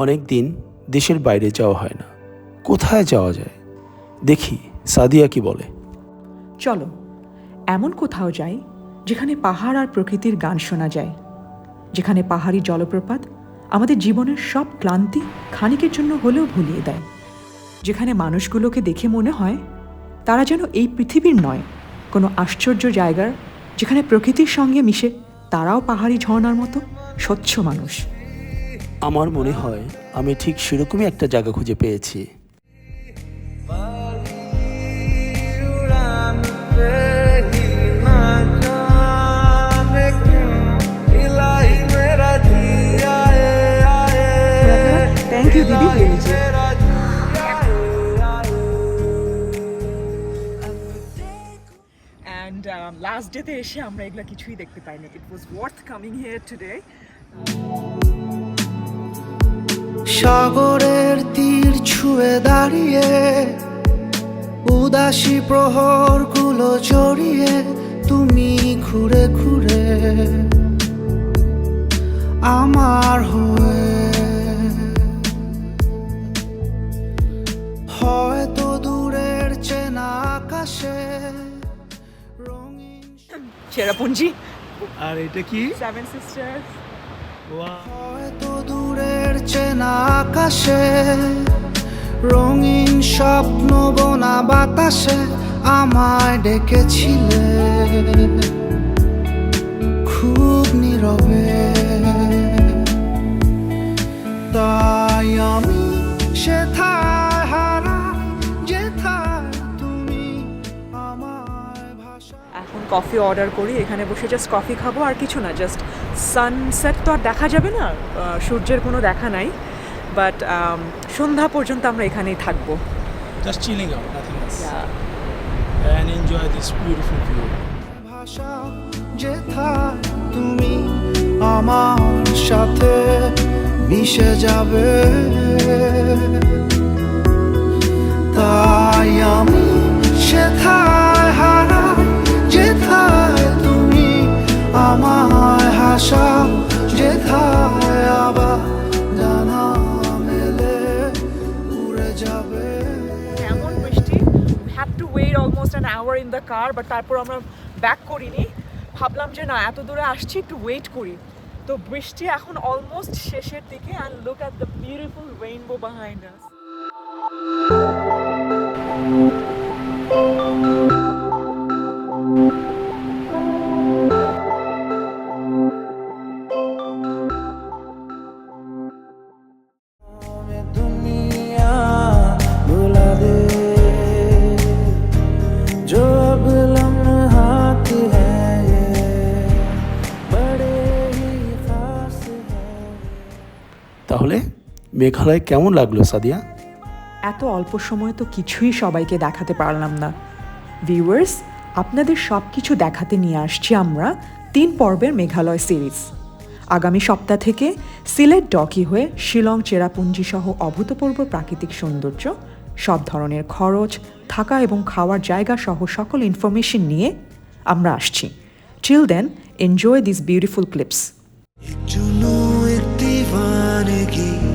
অনেক দিন দেশের বাইরে যাওয়া হয় না, কোথায় যাওয়া যায় দেখি সাদিয়া কি বলে। চলো এমন কোথাও যাই যেখানে পাহাড় আর প্রকৃতির গান শোনা যায়, যেখানে পাহাড়ি জলপ্রপাত আমাদের জীবনের সব ক্লান্তি খানিকের জন্য হলেও ভুলিয়ে দেয়, যেখানে মানুষগুলোকে দেখে মনে হয় তারা যেন এই পৃথিবীর নয়, কোনো আশ্চর্য জায়গার, যেখানে প্রকৃতির সঙ্গে মিশে তারাও পাহাড়ি ঝর্ণার মতো স্বচ্ছ মানুষ। আমার মনে হয় আমি ঠিক সেরকমই একটা জায়গা খুঁজে পেয়েছি। থ্যাংক ইউ দিদি। And last day তে এসে আমরা এগুলা কিছুই দেখতে পাইনি। It was worth coming here today. সাগরের তীর ছুঁয়ে দাঁড়িয়ে উদাসী প্রহরগুলো জড়িয়ে তুমি ঘুরে ঘুরে আমার হয়ে, হয়তো দূরের চেনা আকাশে রঙিন চেরাপুঞ্জি আর এটা কি? Seven sisters. হয়তো দূরের চেনা আকাশে রঙিন স্বপ্ন বোনা বাতাসে আমায় ডেকেছিলে খুব নীরবে, তাই আমি সেথায় হারা যেথায় তুমি আমায় ভাষা। এখন কফি অর্ডার করি, এখানে বসে জাস্ট কফি খাবো আর কিছু না। জাস্ট সানসেট তো আর দেখা যাবে না, সূর্যের কোনো দেখা নাই, বাট সন্ধ্যা পর্যন্ত আমরা এখানেই থাকবো। Just chilling out, nothing else. And enjoy this beautiful view. ভাষা যেথায় তুমি আমার সাথে মিশে যাবে, তাই আমি সেথায় হারা যেথায় তুমি আমায় হাসা, যেথায় আবার জানা মেলে উড়ে যাবে। এমন বৃষ্টি, we had to wait almost an hour in the car, but তারপর আমরা ব্যাক করিনি, ভাবলাম যে না এত দূরে আসছি একটু ওয়েট করি। তো বৃষ্টি এখন অলমোস্ট শেষের দিকে, and look at the beautiful rainbow behind us. दुनिया बुला दे जो अब लम्हात है ये बड़े ही खास है। তাহলে মেঘালয় কেমন লাগলো সাদিয়া? এত অল্প সময় তো কিছুই সবাইকে দেখাতে পারলাম না। ভিউয়ার্স, আপনাদের সব কিছু দেখাতে নিয়ে আসছি আমরা 3 পর্বের মেঘালয় সিরিজ। আগামী সপ্তাহ থেকে সিলেট ডকি হয়ে শিলং চেরাপুঞ্জি সহ অভূতপূর্ব প্রাকৃতিক সৌন্দর্য, সব ধরনের খরচ, থাকা এবং খাওয়ার জায়গা সহ সকল ইনফরমেশন নিয়ে আমরা আসছি। Till then, enjoy this beautiful clips. जुनून एक दीवानगी